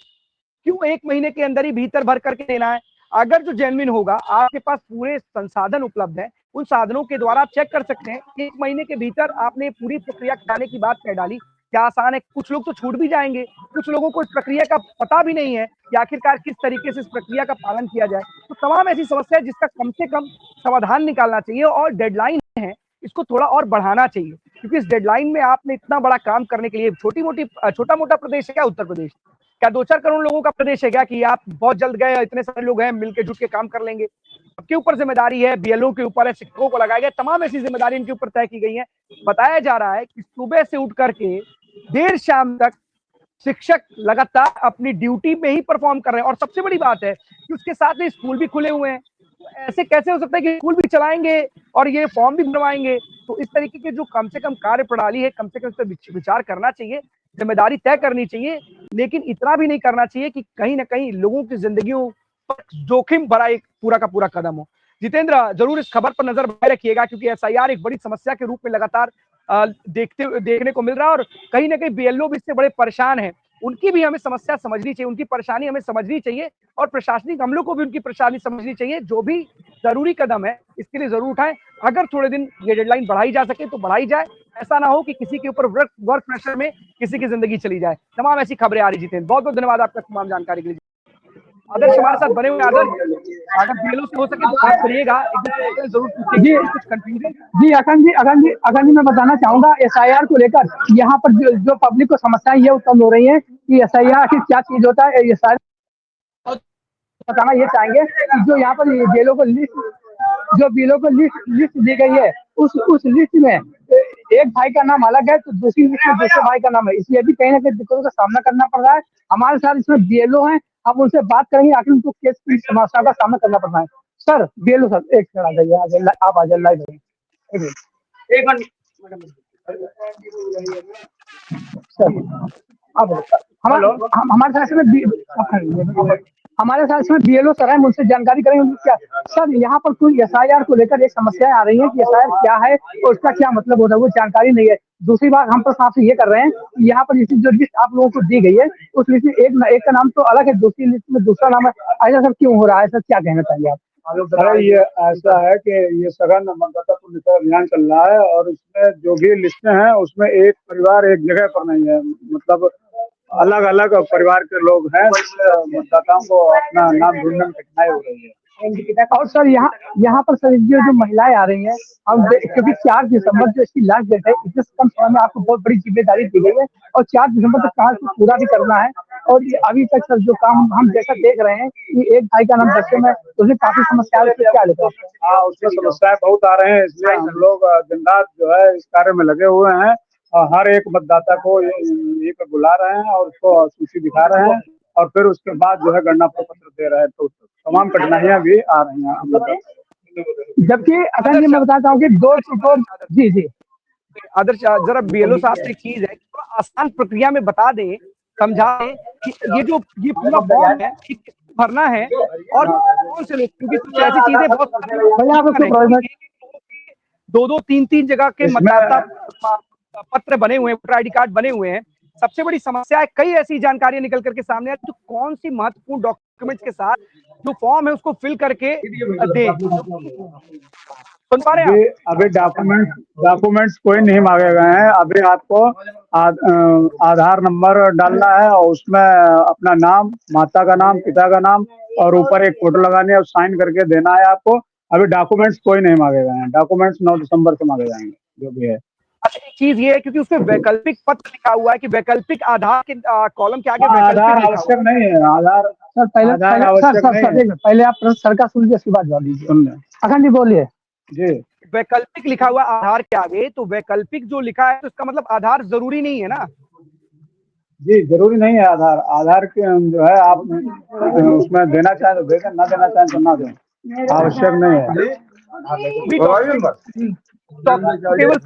क्यों 1 महीने के अंदर ही भीतर भर करके देना है? अगर जो जेन्युइन होगा, आपके पास पूरे संसाधन उपलब्ध है, उन साधनों के द्वारा आप चेक कर सकते हैं। 1 महीने के भीतर आपने पूरी प्रक्रिया कराने की बात कह डाली, क्या आसान है? कुछ लोग तो छूट भी जाएंगे, कुछ लोगों को इस प्रक्रिया का पता भी नहीं है कि आखिरकार किस तरीके से इस प्रक्रिया का पालन किया जाए। तो तमाम ऐसी समस्या है जिसका कम से कम समाधान निकालना चाहिए और डेडलाइन है इसको थोड़ा और बढ़ाना चाहिए, क्योंकि इस डेडलाइन में आपने इतना बड़ा काम करने के लिए छोटा मोटा प्रदेश है क्या उत्तर प्रदेश? क्या 2-4 करोड़ लोगों का प्रदेश है क्या कि आप बहुत जल्द गए, इतने सारे लोग हैं मिलके जुट के काम कर लेंगे? सबके ऊपर जिम्मेदारी है, बीएलओ के ऊपर है, शिक्षकों को लगाया गया, तमाम ऐसी जिम्मेदारी इनके ऊपर तय की गई है। बताया जा रहा है कि सुबह से उठ करके देर शाम तक शिक्षक लगातार अपनी ड्यूटी में ही परफॉर्म कर रहे हैं और सबसे बड़ी बात है कि उसके साथ में स्कूल भी खुले हुए हैं। तो ऐसे कैसे हो सकता है कि स्कूल भी चलाएंगे और ये फॉर्म भी भरवाएंगे? तो इस तरीके के जो कम से कम कार्य प्रणाली है, कम से कम इस पर विचार करना चाहिए, जिम्मेदारी तय करनी चाहिए, लेकिन इतना भी नहीं करना चाहिए कि कहीं ना कहीं लोगों की जिंदगियों पर जोखिम भरा एक पूरा का पूरा कदम हो। जितेंद्र, जरूर इस खबर पर नजर बनाए रखिएगा, क्योंकि एसआईआर एक बड़ी समस्या के रूप में लगातार देखने को मिल रहा है और कहीं ना कहीं बीएलओ भी इससे बड़े परेशान है। उनकी भी हमें समस्या समझनी चाहिए, उनकी परेशानी हमें समझनी चाहिए और प्रशासनिक अमलों को भी उनकी परेशानी समझनी चाहिए। जो भी जरूरी कदम है इसके लिए जरूर उठाएं। अगर थोड़े दिन ये डेडलाइन बढ़ाई जा सके तो बढ़ाई जाए, ऐसा ना हो कि किसी के ऊपर वर्क प्रेशर में किसी की जिंदगी चली जाए। तमाम ऐसी खबरें आ रही। जितेंद्र, बहुत बहुत धन्यवाद आपका तमाम जानकारी के लिए। आदर्श हमारे साथ बने हुए। आदर्श, अगर बीएलओ से हो सके तो बात करिएगा, जरूर पूछिए कुछ कंफ्यूजन। जी अखंड जी मैं बताना चाहूंगा एसआईआर को लेकर यहाँ पर जो पब्लिक को समस्याएं ये उत्पन्न हो रही है कि एसआईआर आखिर क्या चीज होता है, ये सारी बताना ये चाहेंगे कि जो यहाँ पर बीएलओ को लिस्ट दी गई है उस लिस्ट में एक भाई का नाम अलग है तो दूसरी लिस्ट में दूसरे भाई का नाम है, इसलिए भी कहीं ना कहीं दिक्कतों का सामना करना पड़ रहा है। हमारे साथ इसमें बीएलओ हैं, हम उनसे बात करेंगे आखिर उनको किस समस्या का सामना करना पड़ रहा है। सर बीएलओ सर एक मिनट आ जाइए, आप आ जाइए लाइव एक मिनट सर। अब हमारे साथ इसमें बीएलओ सर है, मुझसे जानकारी करेंगे क्या सर यहाँ पर कोई एसआईआर को लेकर एक समस्याएं आ रही हैं कि एसआईआर क्या है और उसका क्या मतलब होता है वो जानकारी नहीं है। दूसरी बात हम प्रश्न आपसे ये कर रहे हैं कि यहाँ पर जो लिस्ट आप लोगों को दी गई है उस लिस्ट में एक का नाम तो अलग है, दूसरी लिस्ट में दूसरा नाम है, ऐसा सब क्यों हो रहा है? सर क्या कहना चाहिए आप? अरे ये ऐसा है कि ये सघन मतदाता पुनरीक्षण अभियान चल रहा है और इसमें जो भी लिस्टें हैं उसमें एक परिवार एक जगह पर नहीं है, मतलब अलग अलग परिवार के लोग हैं, मतदाताओं को अपना नाम ढूंढने में कठिनाई हो रही है। और सर यहाँ पर सर जो महिलाएं आ रही हैं, हम क्योंकि 4 दिसंबर जो इसकी लास्ट डेट है, इतने कम समय में आपको बहुत बड़ी जिम्मेदारी दी गई है और 4 दिसंबर तक काम को पूरा भी करना है और ये अभी तक सर जो काम हम जैसा देख रहे हैं कि एक भाई का नाम बच्चे में तो उसमें काफी समस्या क्या लेगा? हाँ, उसमें समस्याएं बहुत आ रहे हैं, इसलिए हम लोग दिन रात जो है इस कार्य में लगे हुए हैं और हर एक मतदाता को यहीं पर बुला रहे हैं और उसको सूची दिखा रहे हैं और फिर उसके बाद जो है गणना प्रपत्र दे रहे हैं, तो तमाम कठिनाइयां भी आ रही हैं। जबकि अगर मैं बताता हूँ कि जी आदर्श, जरा बीएलओ साहब से एक चीज है, थोड़ा आसान प्रक्रिया में बता दें, समझा दें कि ये पूरा फॉर्म है भरना है और कौन से लोग, क्योंकि कुछ ऐसी चीजें बहुत 2-2, 3-3 जगह के मतदाता पत्र बने हुए हैं, वोटर आईडी कार्ड बने हुए हैं। सबसे बड़ी समस्या है, कई ऐसी जानकारियां निकल करके सामने आती, तो कौन सी महत्वपूर्ण डॉक्यूमेंट्स के साथ जो फॉर्म है उसको फिल करके दे। सुन पा रहे हैं? अभी डॉक्यूमेंट्स कोई नहीं मांगे गए हैं। अभी आपको आधार नंबर डालना है और उसमें अपना नाम, माता का नाम, पिता का नाम और ऊपर एक फोटो लगानी है और साइन करके देना है आपको। अभी डॉक्यूमेंट्स कोई नहीं मांगे गए हैं, डॉक्यूमेंट्स 9 दिसंबर से मांगे जाएंगे जो भी है। अच्छा, एक चीज ये है क्योंकि उसमें वैकल्पिक पत्र लिखा हुआ है कि वैकल्पिक आधार के कॉलम के आगे आधार आवश्यक नहीं है। आधार सर पहले आप सर का सुन लीजिए, उसके बाद जवाब दीजिए। अखंड जी बोलिए। जी, वैकल्पिक लिखा हुआ आधार के आगे, तो वैकल्पिक जो लिखा है तो इसका मतलब आधार जरूरी नहीं है ना? जी जरूरी नहीं है। आधार के जो है आप उसमें देना चाहें तो दें, ना देना चाहें तो ना दें, आवश्यक नहीं है। केवल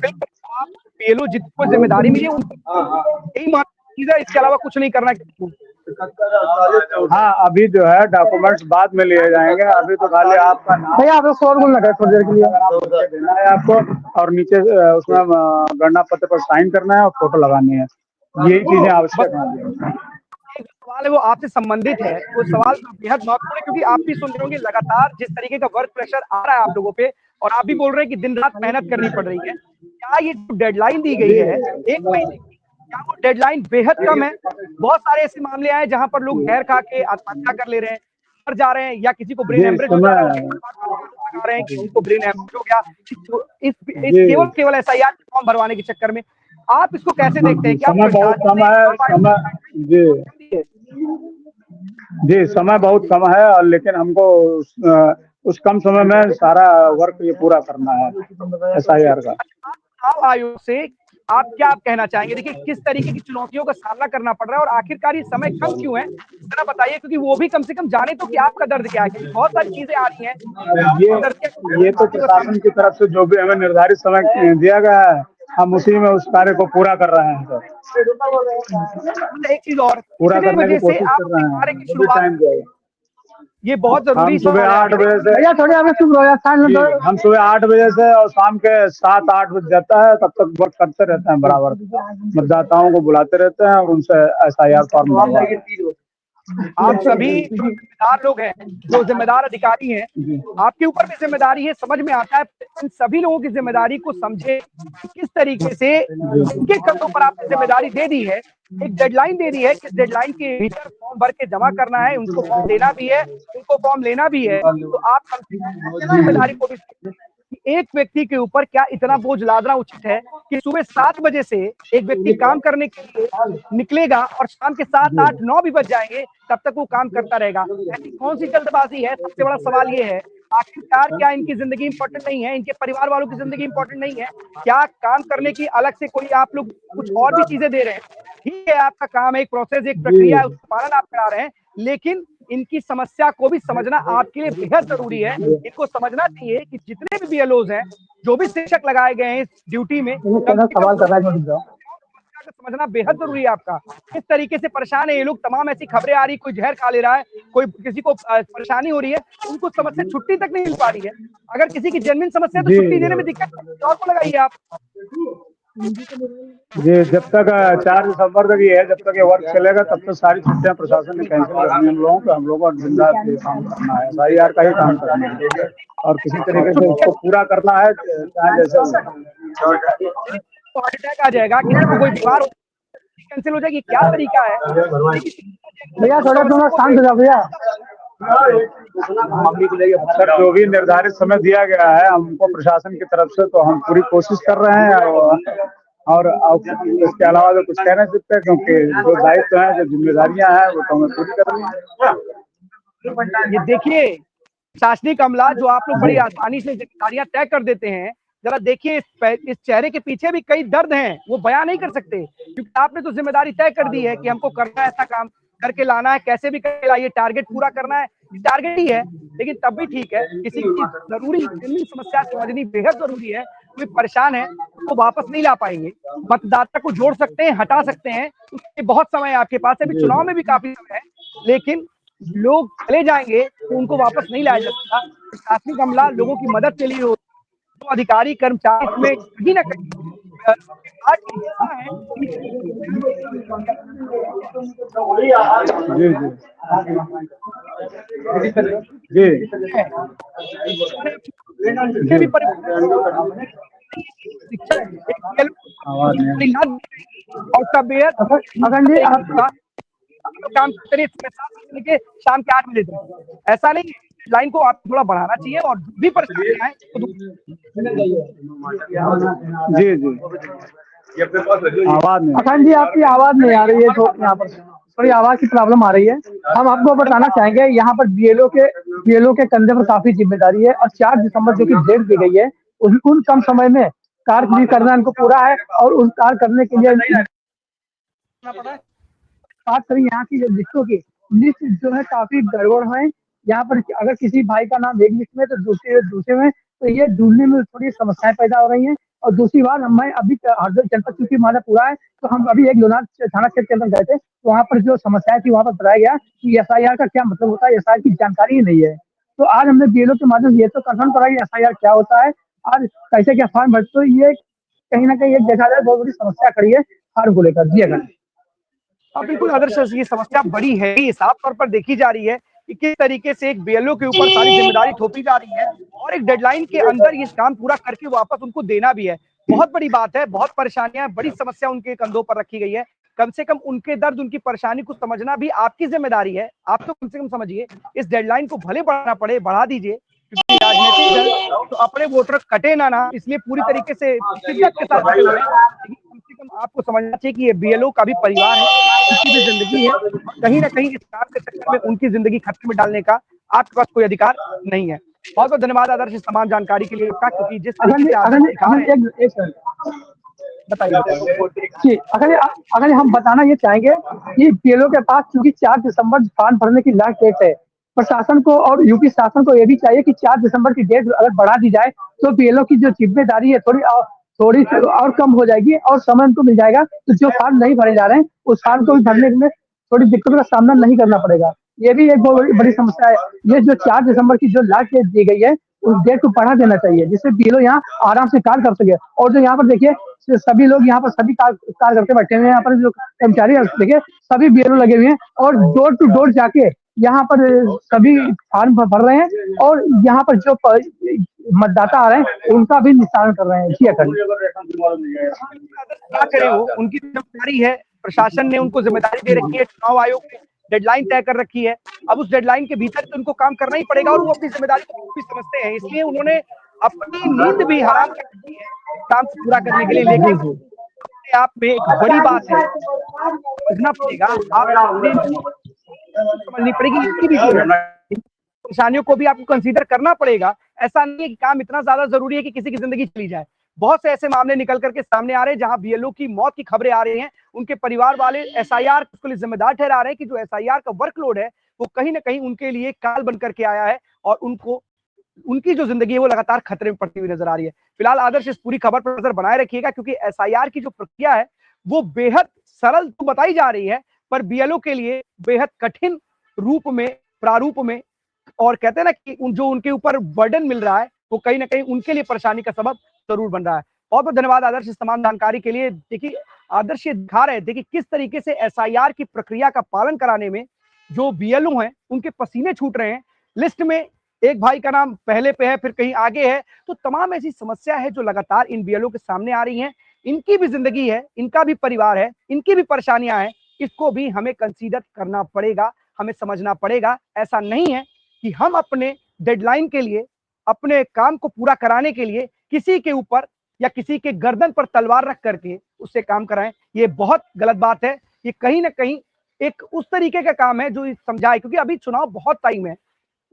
बीएलओ जितनी जिम्मेदारी मिली है यही चीज है, इसके अलावा कुछ नहीं करना है। हाँ, अभी जो है डॉक्यूमेंट्स बाद में लिए जाएंगे, अभी तो खाली आपका नाम भैया आप शोरगुल लगा थोड़ी देर के लिए देना है आपको और नीचे उसमें गणना पत्र पर साइन करना है और फोटो लगानी है, यही चीजें आवश्यक हैं। सवाल है वो आपसे संबंधित है, वो सवाल बेहद महत्वपूर्ण है क्योंकि आप भी सुन रहे होंगे लगातार जिस तरीके का वर्क प्रेशर आ रहा है आप लोगों पे और आप भी बोल रहे हैं कि दिन रात मेहनत करनी पड़ रही है। क्या ये जो डेडलाइन दी गई है 1 महीने की, क्या वो डेडलाइन बेहद कम है? बहुत सारे ऐसे मामले आए जहां पर लोग जहर खा के आत्महत्या कर ले रहे हैं, मर जा रहे हैं, या किसी को ब्रेन हेमरेज हो जा रहा है, लगा रहे हैं कि किसी को ब्रेन हेमरेज हो गया इस केवल एसआईआर फॉर्म भरवाने के चक्कर में। आप इसको कैसे देखते हैं? क्या समय बहुत कम है, समय जी समय बहुत कम है, और लेकिन हमको उस कम समय में सारा वर्क ये पूरा करना है एसआईआर का। चुनाव आयोग से आप क्या कहना चाहेंगे? देखिए किस तरीके की चुनौतियों का सामना करना पड़ रहा है और आखिरकार ये समय कम क्यों है, जरा बताइए, क्योंकि वो भी कम से कम जाने तो कि आपका दर्द क्या है, क्योंकि बहुत सारी चीजें आ रही हैं। ये तो प्रशासन की तरफ से जो भी हमें निर्धारित समय दिया गया है, हम उसी में उस कार्य को पूरा कर रहे हैं सर। एक चीज और, पूरा करने की कोशिश आप कर रहे कार्य हैं, की शुरुआत, ये बहुत जरूरी हम सुबह 8 बजे से भैया थोड़े हमें चुप रहो यार, हम सुबह 8 बजे से और शाम के 7-8 बजे जाता है, तब तक वर्क करते रहते हैं बराबर। मतदाताओं को बुलाते रहते हैं और उनसे एसआईआर फॉर्म भरवाते हैं। आप सभी जो जिम्मेदार लोग हैं, जो जिम्मेदार अधिकारी हैं, आपके ऊपर भी जिम्मेदारी है, समझ में आता है। इन सभी लोगों की जिम्मेदारी को समझे, किस तरीके से इनके कंधों पर आपने जिम्मेदारी दे दी है, एक डेडलाइन दे दी है, किस डेडलाइन के भीतर फॉर्म भर के जमा करना है, उनको फॉर्म देना भी है, उनको फॉर्म लेना भी है। तो आप जिम्मेदारी को भी, एक व्यक्ति के ऊपर क्या इतना बोझ लादना उचित है कि सुबह 7 बजे से एक व्यक्ति काम करने के लिए निकलेगा और शाम के 7, 8, 9 भी बज जाएंगे, तब तक वो काम करता रहेगा? ऐसी कौन सी जल्दबाजी है? सबसे बड़ा सवाल ये है, आखिरकार क्या इनकी जिंदगी इंपॉर्टेंट नहीं है, इनके परिवार वालों की जिंदगी इंपॉर्टेंट नहीं है? क्या काम करने की अलग से कोई आप लोग कुछ और भी चीजें दे रहे हैं? ठीक है, आपका काम है, एक प्रोसेस, एक प्रक्रिया है, उसका पालन आप करा रहे हैं, लेकिन इनकी समस्या को भी समझना आपके लिए बेहद जरूरी है। इनको समझना चाहिए कि जितने भी बीएलओज हैं, जो भी शिक्षक लगाए गए हैं इस ड्यूटी में, सवाल कर रहा है, समझना बेहद जरूरी है आपका। किस तरीके से परेशान है ये लोग, तमाम ऐसी खबरें आ रही, कोई जहर खा ले रहा है, कोई किसी को परेशानी हो रही है, उनको समस्या छुट्टी तक नहीं मिल पा रही है। अगर किसी की जेन्युइन समस्या है तो छुट्टी देने में दिक्कत है, और को लगाइए आप। जी, जब तक 4 दिसंबर तक ये है, जब तक ये वर्क चलेगा, तब तक सारी छुट्टियां प्रशासन ने कैंसिल करनी है हम लोगों को जिंदा काम करना है, एसआईआर का ही काम करना है, और किसी तरीके से उसको पूरा करना है, चाहे जैसे हार्ट अटैक आ जाएगा, किसी को कोई बीमार हो, कैंसिल हो जाएगी, क्या तरीका है? भैया थोड़ा शांत हो जाओ भैया। सर, जो भी निर्धारित समय दिया गया है हमको प्रशासन की तरफ से, तो हम पूरी कोशिश कर रहे हैं, और इसके अलावा तो कुछ कह नहीं सकते, क्योंकि जो दायित्व है, जो जिम्मेदारियां हैं, वो तो हमें पूरी करनी है। ये देखिए प्रशासनिक अमला जो आप लोग बड़ी आसानी से जिम्मेदारियां तय कर देते हैं, जरा देखिए इस चेहरे के पीछे भी कई दर्द हैं, वो बयां नहीं कर सकते, क्योंकि आपने तो जिम्मेदारी तय कर दी है कि हमको करना है, ऐसा काम करके लाना है, कैसे भी करके लाइए, टारगेट पूरा करना है, टारगेट ही है। लेकिन तब भी ठीक है, किसी की जरूरी समस्या समझनी बेहद जरूरी है। कोई परेशान है तो वापस नहीं ला पाएंगे, मतदाता को जोड़ सकते हैं, हटा सकते हैं, उसके बहुत समय है आपके पास, अभी चुनाव में भी काफी समय है, लेकिन लोग चले जाएंगे तो उनको वापस नहीं लाया जा सकता। प्रशासनिक अमला लोगों की मदद के लिए, तो अधिकारी कर्मचारी इसमें कहीं ना कहीं और तबियत काम करिए के शाम के 8 बजे तक, ऐसा नहीं, लाइन को आप थोड़ा बढ़ाना चाहिए, और भी परेशानी है जी आवाज नहीं, अखंड जी आपकी आवाज नहीं आ रही है, तो यहाँ पर थोड़ी आवाज की प्रॉब्लम आ रही है। हम आपको बताना चाहेंगे, यहाँ पर बीएलओ के कंधे पर काफी जिम्मेदारी है, और 4 दिसंबर जो कि डेट दी गई है, उन कम समय में कार्य भी करना इनको पूरा है, और उस कार्य करने के लिए बात करें यहाँ की लिस्टों की, लिस्ट जो है काफी गड़बड़ है। यहाँ पर अगर किसी भाई का नाम एक लिस्ट में तो दूसरे में, तो ये ढूंढने में थोड़ी समस्याएं पैदा हो रही हैं। और दूसरी बात, मैं अभी हरदोई जनपद चूंकि हमारा पूरा है, तो हम अभी एक लोनार थाना क्षेत्र के अंदर गए थे, तो वहाँ पर जो समस्याएं थी, वहाँ पर बताया गया कि एसआईआर का क्या मतलब होता है, एसआईआर की जानकारी ही नहीं है। तो आज हमने बीएलओ के माध्यम से ये तो कंफर्म करा कि एसआईआर क्या होता है और कैसे क्या फॉर्म भरते, तो ये कहीं ना कहीं एक देखा जाए बहुत बड़ी समस्या खड़ी है फॉर्म को लेकर। जी अगर बिल्कुल आदर्श, ये समस्या बड़ी है, ये साफ तौर पर देखी जा रही है कि किस तरीके से एक बीएलओ के ऊपर सारी जिम्मेदारी थोपी जा रही है, और एक डेडलाइन के अंदर ये काम पूरा करके वापस उनको देना भी है। बहुत बड़ी बात है, बहुत परेशानियां, बड़ी समस्या उनके कंधों पर रखी गई है। कम से कम उनके दर्द, उनकी परेशानी को समझना भी आपकी जिम्मेदारी है। आप तो कम से कम समझिए, इस डेडलाइन को भले बढ़ाना पड़े, बढ़ा दीजिए, क्योंकि राजनीतिक दल तो अपने वोटर कटे ना, इसलिए पूरी तरीके से शिद्दत के साथ लगे हुए हैं। लेकिन कम से कम आपको समझना चाहिए कि ये बीएलओ का भी परिवार है, उनकी भी जिंदगी है, कहीं ना कहीं इस काम के चक्कर में उनकी जिंदगी खतरे में डालने का आपके पास कोई अधिकार नहीं है। बहुत बहुत धन्यवाद आदर्श इस तमाम जानकारी के लिए आपका, क्योंकि जिस तरीके से आदर्श दिखा रहे हैं, बताइए जी, अगर हम बताना ये चाहेंगे कि बीएलओ के पास क्योंकि 4 दिसंबर फॉर्म भरने की लास्ट डेट है, प्रशासन को और यूपी शासन को ये भी चाहिए कि 4 दिसंबर की डेट अगर बढ़ा दी जाए तो बीएलओ की जो जिम्मेदारी है थोड़ी और कम हो जाएगी और समय उनको मिल जाएगा। तो जो फॉर्म नहीं भरे जा रहे हैं उस फॉर्म को भी भरने में थोड़ी दिक्कतों का सामना नहीं करना पड़ेगा। ये भी एक बहुत बड़ी समस्या है। ये जो 4 दिसंबर की जो लास्ट डेट दी गई है उस डेट को बढ़ा देना चाहिए, जिससे बीएलओ यहाँ आराम से कार्य कर सके। और जो यहाँ पर देखिए सभी लोग यहाँ पर सभी कार्य करके बैठे हुए हैं, यहाँ पर जो कर्मचारी देखिए सभी बीएलओ लगे हुए हैं और डोर टू डोर जाके यहाँ पर सभी फॉर्म भर रहे हैं और यहाँ पर जो मतदाता आ रहे हैं उनका भी निस्तारण कर रहे हैं। जी अखंड क्या करें, वो उनकी जिम्मेदारी है, प्रशासन ने उनको जिम्मेदारी दे रखी है, चुनाव आयोग ने डेडलाइन तय कर रखी है। अब उस डेडलाइन के भीतर तो उनको काम करना ही पड़ेगा और वो अपनी जिम्मेदारी को भी समझते हैं, इसलिए उन्होंने अपनी नींद भी हराम कर दी है काम को पूरा करने के लिए। लेकिन अपने आप में एक बड़ी बात है, समझना पड़ेगा, आप समझनी पड़ेगी, इसकी भी परेशानियों को भी आपको कंसीडर करना पड़ेगा। ऐसा नहीं है कि काम इतना ज्यादा जरूरी है कि किसी की जिंदगी चली जाए। बहुत से ऐसे मामले निकल करके सामने आ रहे हैं जहां बीएलओ की मौत की खबरें आ रही हैं, उनके परिवार वाले एसआईआर को लिए जिम्मेदार ठहरा रहे हैं कि जो एसआईआर का वर्कलोड है वो कहीं ना कहीं उनके लिए काल बन करके आया है और उनको उनकी जो जिंदगी है वो लगातार खतरे में पड़ती हुई नजर आ रही है। फिलहाल आदर्श इस पूरी खबर पर नजर बनाए रखिएगा, क्योंकि एसआईआर की जो प्रक्रिया है वो बेहद सरल तो बताई जा रही है, पर बीएलओ के लिए बेहद कठिन रूप में, प्रारूप में, और कहते हैं ना कि जो उनके ऊपर बर्डन मिल रहा है वो कहीं ना कहीं उनके लिए परेशानी का सबब जरूर बन रहा है। बहुत बहुत धन्यवाद आदर्श इस तमाम जानकारी के लिए। देखिए आदर्श ये दिखा रहे थे कि किस तरीके से एसआईआर की प्रक्रिया का पालन कराने में जो बीएलओ हैं उनके पसीने छूट रहे हैं। लिस्ट में एक भाई का नाम पहले पे है, फिर कहीं आगे है, तो तमाम ऐसी समस्या है जो लगातार इन बीएलओ के सामने आ रही हैं। इनकी भी जिंदगी है, इनका भी परिवार है, इनकी भी परेशानियां हैं, इसको भी हमें कंसीडर करना पड़ेगा, हमें समझना पड़ेगा। ऐसा नहीं है कि हम अपने डेडलाइन के लिए, अपने काम को पूरा कराने के लिए किसी के ऊपर या किसी के गर्दन पर तलवार रख करके उससे काम कराएं। ये बहुत गलत बात है। ये कहीं ना कहीं एक उस तरीके का काम है जो समझाए, क्योंकि अभी चुनाव बहुत टाइम है,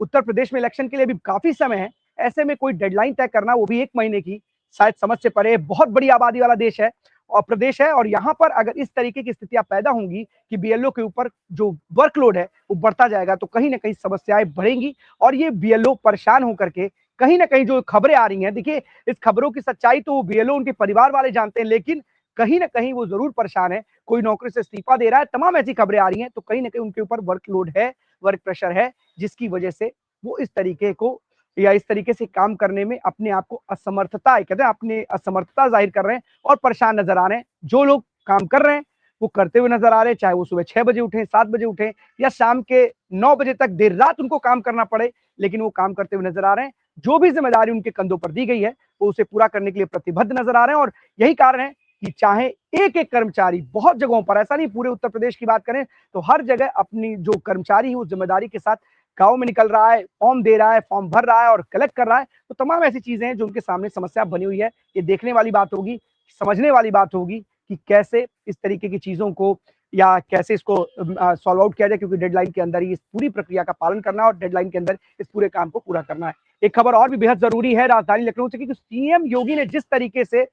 उत्तर प्रदेश में इलेक्शन के लिए भी काफी समय है। ऐसे में कोई डेडलाइन तय करना, वो भी 1 महीने की, शायद समझ से परे। बहुत बड़ी आबादी वाला देश है और प्रदेश है, और यहाँ पर अगर इस तरीके की स्थितियां पैदा होंगी कि बीएलओ के ऊपर जो वर्कलोड है वो बढ़ता जाएगा, तो कहीं ना कहीं समस्याएं बढ़ेंगी और ये बीएलओ परेशान होकर के कहीं ना कहीं जो खबरें आ रही हैं, देखिए इस खबरों की सच्चाई तो बीएलओ उनके परिवार वाले जानते हैं, लेकिन कहीं ना कहीं वो जरूर परेशान है। कोई नौकरी से इस्तीफा दे रहा है, तमाम ऐसी खबरें आ रही हैं, तो कहीं ना कहीं उनके ऊपर वर्कलोड है, वर्क प्रेशर है, जिसकी वजह से वो इस तरीके को या इस तरीके से काम करने में अपने आप को असमर्थता, कहते हैं अपनी असमर्थता जाहिर कर रहे हैं और परेशान नजर आ रहे हैं। जो लोग काम कर रहे हैं वो करते हुए नजर आ रहे हैं, चाहे वो सुबह 6 बजे उठे, 7 बजे उठे या शाम के 9 बजे तक देर रात उनको काम करना पड़े, लेकिन वो काम करते हुए नजर आ रहे हैं। जो भी जिम्मेदारी उनके कंधों पर दी गई है वो उसे पूरा करने के लिए प्रतिबद्ध नजर आ रहे हैं। और यही कारण है कि चाहे एक एक कर्मचारी, बहुत जगहों पर, ऐसा नहीं पूरे उत्तर प्रदेश की बात करें तो हर जगह अपनी जो कर्मचारी है वो जिम्मेदारी के साथ गांव में निकल रहा है, फॉर्म दे रहा है, फॉर्म भर रहा है और कलेक्ट कर रहा है। तो तमाम ऐसी चीजें हैं जो उनके सामने समस्या बनी हुई है। ये देखने वाली बात होगी, समझने वाली बात होगी कि कैसे इस तरीके की चीजों को या कैसे इसको सॉल्व आउट किया जाए, क्योंकि डेडलाइन के अंदर ही इस पूरी प्रक्रिया का पालन करना और डेडलाइन के अंदर इस पूरे काम को पूरा करना है। एक खबर और भी बेहद जरूरी है राजधानी लखनऊ से, क्योंकि सीएम योगी ने जिस तरीके से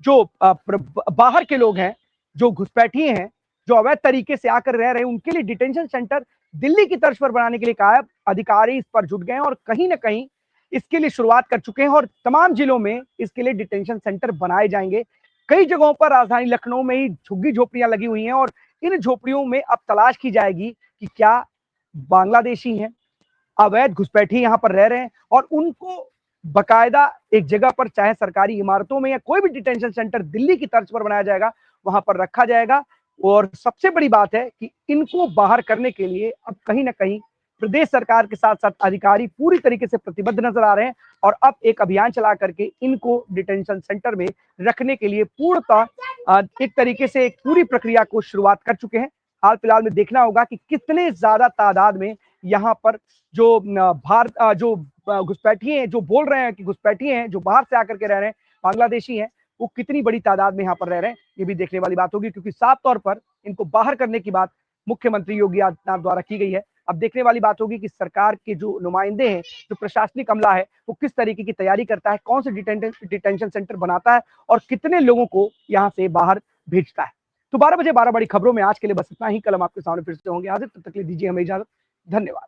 जो बाहर के लोग हैं, जो घुसपैठिए हैं, जो अवैध तरीके से आकर रह रहे हैं, उनके लिए डिटेंशन सेंटर दिल्ली की तर्ज पर बनाने के लिए कहा है। अधिकारी इस पर जुट गए हैं और कहीं ना कहीं इसके लिए शुरुआत कर चुके हैं और तमाम जिलों में इसके लिए डिटेंशन सेंटर बनाए जाएंगे। कई जगहों पर राजधानी लखनऊ में ही झुग्गी झोपड़ियां लगी हुई हैं और इन झोपड़ियों में अब तलाश की जाएगी कि क्या बांग्लादेशी हैं, अवैध घुसपैठी यहाँ पर रह रहे हैं, और उनको बकायदा एक जगह पर, चाहे सरकारी इमारतों में या कोई भी डिटेंशन सेंटर दिल्ली की तर्ज पर बनाया जाएगा, वहां पर रखा जाएगा। और सबसे बड़ी बात है कि इनको बाहर करने के लिए अब कहीं ना कहीं प्रदेश सरकार के साथ साथ अधिकारी पूरी तरीके से प्रतिबद्ध नजर आ रहे हैं और अब एक अभियान चला करके इनको डिटेंशन सेंटर में रखने के लिए पूर्णतः एक तरीके से एक पूरी प्रक्रिया को शुरुआत कर चुके हैं। हाल फिलहाल में देखना होगा कि कितने ज्यादा तादाद में यहाँ पर जो जो घुसपैठिए हैं, जो बोल रहे हैं कि घुसपैठिए हैं, जो बाहर से आकर के रह रहे हैं, बांग्लादेशी हैं, वो कितनी बड़ी तादाद में यहाँ पर रह रहे हैं, ये भी देखने वाली बात होगी, क्योंकि साफ तौर पर इनको बाहर करने की बात मुख्यमंत्री योगी आदित्यनाथ द्वारा की गई है। अब देखने वाली बात होगी कि सरकार के जो नुमाइंदे हैं, जो प्रशासनिक अमला है, वो किस तरीके की तैयारी करता है, कौन से डिटेंशन सेंटर बनाता है और कितने लोगों को यहाँ से बाहर भेजता है। तो 12 बजे 12 बड़ी खबरों में आज के लिए बस इतना ही। कल हम आपके सामने फिर से होंगे हाजिर, तब तक के लिए दीजिए हमें इजाजत। धन्यवाद।